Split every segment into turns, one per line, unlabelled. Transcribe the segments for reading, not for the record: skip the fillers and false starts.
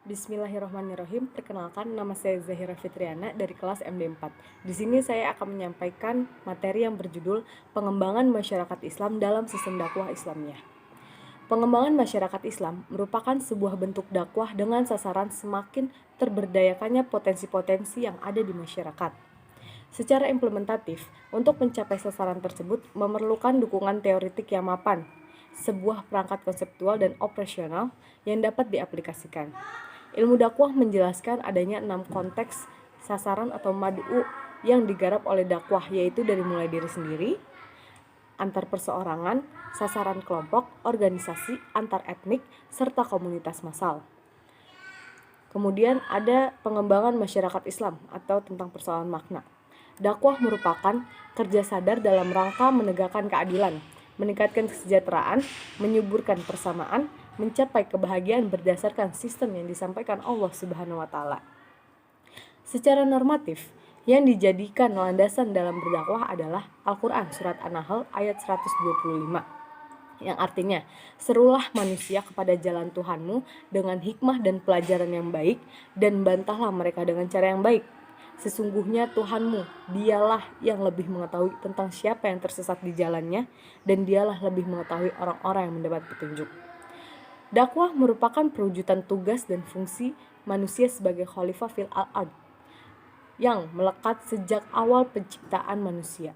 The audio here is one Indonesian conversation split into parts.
Bismillahirrahmanirrahim. Perkenalkan, nama saya Zahira Fitriana dari kelas MD4. Di sini saya akan menyampaikan materi yang berjudul Pengembangan Masyarakat Islam dalam Sistem Dakwah Islamiyah. Pengembangan masyarakat Islam merupakan sebuah bentuk dakwah dengan sasaran semakin terberdayakannya potensi-potensi yang ada di masyarakat. Secara implementatif, untuk mencapai sasaran tersebut memerlukan dukungan teoretik yang mapan, sebuah perangkat konseptual dan operasional yang dapat diaplikasikan. Ilmu dakwah menjelaskan adanya 6 konteks sasaran atau mad'u yang digarap oleh dakwah, yaitu dari mulai diri sendiri, antar perseorangan, sasaran kelompok, organisasi, antar etnik, serta komunitas massal. Kemudian ada pengembangan masyarakat Islam atau tentang persoalan makna. Dakwah merupakan kerja sadar dalam rangka menegakkan keadilan, meningkatkan kesejahteraan, menyuburkan persamaan, mencapai kebahagiaan berdasarkan sistem yang disampaikan Allah Subhanahu wa taala. Secara normatif, yang dijadikan landasan dalam berdakwah adalah Al-Qur'an surat An-Nahl ayat 125. Yang artinya, serulah manusia kepada jalan Tuhanmu dengan hikmah dan pelajaran yang baik, dan bantahlah mereka dengan cara yang baik. Sesungguhnya Tuhanmu, dialah yang lebih mengetahui tentang siapa yang tersesat di jalannya, dan dialah lebih mengetahui orang-orang yang mendapat petunjuk. Dakwah merupakan perwujudan tugas dan fungsi manusia sebagai khalifah fil al-ard yang melekat sejak awal penciptaan manusia.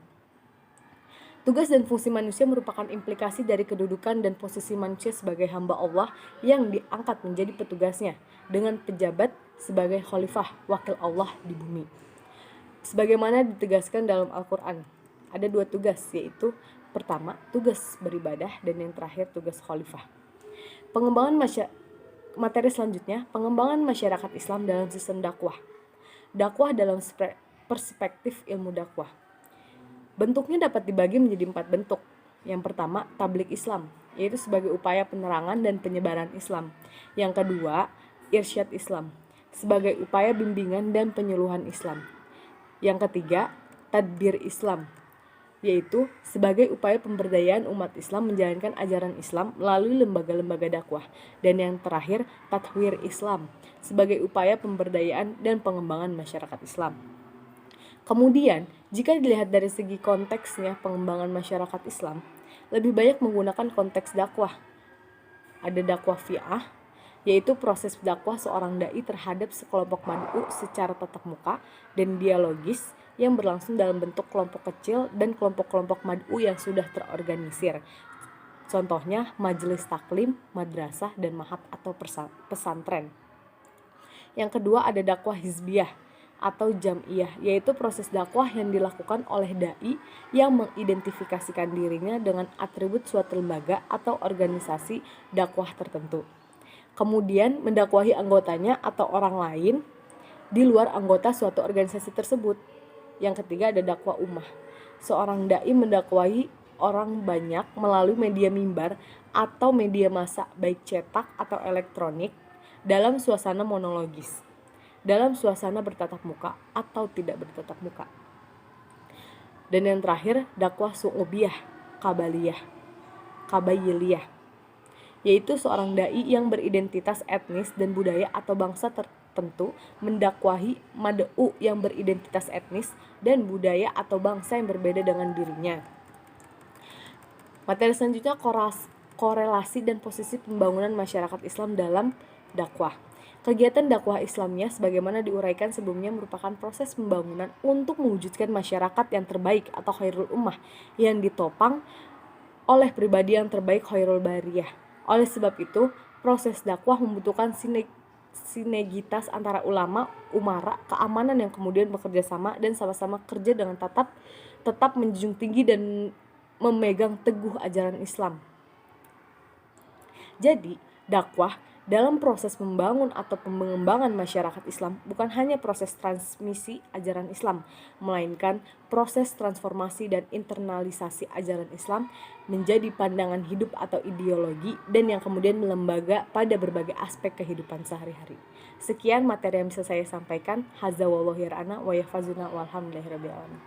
Tugas dan fungsi manusia merupakan implikasi dari kedudukan dan posisi manusia sebagai hamba Allah yang diangkat menjadi petugasnya dengan pejabat sebagai khalifah wakil Allah di bumi. Sebagaimana ditegaskan dalam Al-Quran, ada 2 tugas, yaitu pertama tugas beribadah dan yang terakhir tugas khalifah. Materi selanjutnya, pengembangan masyarakat Islam dalam sistem dakwah. Dakwah dalam perspektif ilmu dakwah. Bentuknya dapat dibagi menjadi 4 bentuk. Yang pertama, tablik Islam, yaitu sebagai upaya penerangan dan penyebaran Islam. Yang kedua, irsyad Islam, sebagai upaya bimbingan dan penyuluhan Islam. Yang ketiga, tadbir Islam, yaitu sebagai upaya pemberdayaan umat Islam menjalankan ajaran Islam melalui lembaga-lembaga dakwah. Dan yang terakhir, tathwir Islam, sebagai upaya pemberdayaan dan pengembangan masyarakat Islam. Kemudian, jika dilihat dari segi konteksnya pengembangan masyarakat Islam, lebih banyak menggunakan konteks dakwah. Ada dakwah fi'ah, yaitu proses dakwah seorang dai terhadap sekelompok mad'u secara tatap muka dan dialogis yang berlangsung dalam bentuk kelompok kecil dan kelompok-kelompok mad'u yang sudah terorganisir. Contohnya majelis taklim, madrasah, dan mahad atau pesantren. Yang kedua ada dakwah hizbiyah atau jam'iyah, yaitu proses dakwah yang dilakukan oleh dai yang mengidentifikasikan dirinya dengan atribut suatu lembaga atau organisasi dakwah tertentu. Kemudian mendakwahi anggotanya atau orang lain di luar anggota suatu organisasi tersebut. Yang ketiga ada dakwah ummah. Seorang dai mendakwahi orang banyak melalui media mimbar atau media massa baik cetak atau elektronik dalam suasana monologis, dalam suasana bertatap muka atau tidak bertatap muka. Dan yang terakhir dakwah su'ubiyah, kabayiliyah, yaitu seorang dai yang beridentitas etnis dan budaya atau bangsa tertentu mendakwahi mad'u yang beridentitas etnis dan budaya atau bangsa yang berbeda dengan dirinya. Materi selanjutnya korelasi dan posisi pembangunan masyarakat Islam dalam dakwah. Kegiatan dakwah Islamiyah sebagaimana diuraikan sebelumnya merupakan proses pembangunan untuk mewujudkan masyarakat yang terbaik atau khairul ummah yang ditopang oleh pribadi yang terbaik khairul bariyah. Oleh sebab itu, proses dakwah membutuhkan sinergitas antara ulama, umara, keamanan yang kemudian bekerja sama dan sama-sama kerja dengan tetap menjunjung tinggi dan memegang teguh ajaran Islam. Jadi, dakwah dalam proses membangun atau pengembangan masyarakat Islam bukan hanya proses transmisi ajaran Islam, melainkan proses transformasi dan internalisasi ajaran Islam menjadi pandangan hidup atau ideologi dan yang kemudian melembaga pada berbagai aspek kehidupan sehari-hari. Sekian materi yang bisa saya sampaikan. Hadza wallahu a'lam wa yahfazuna walhamdulillahirabbil alamin.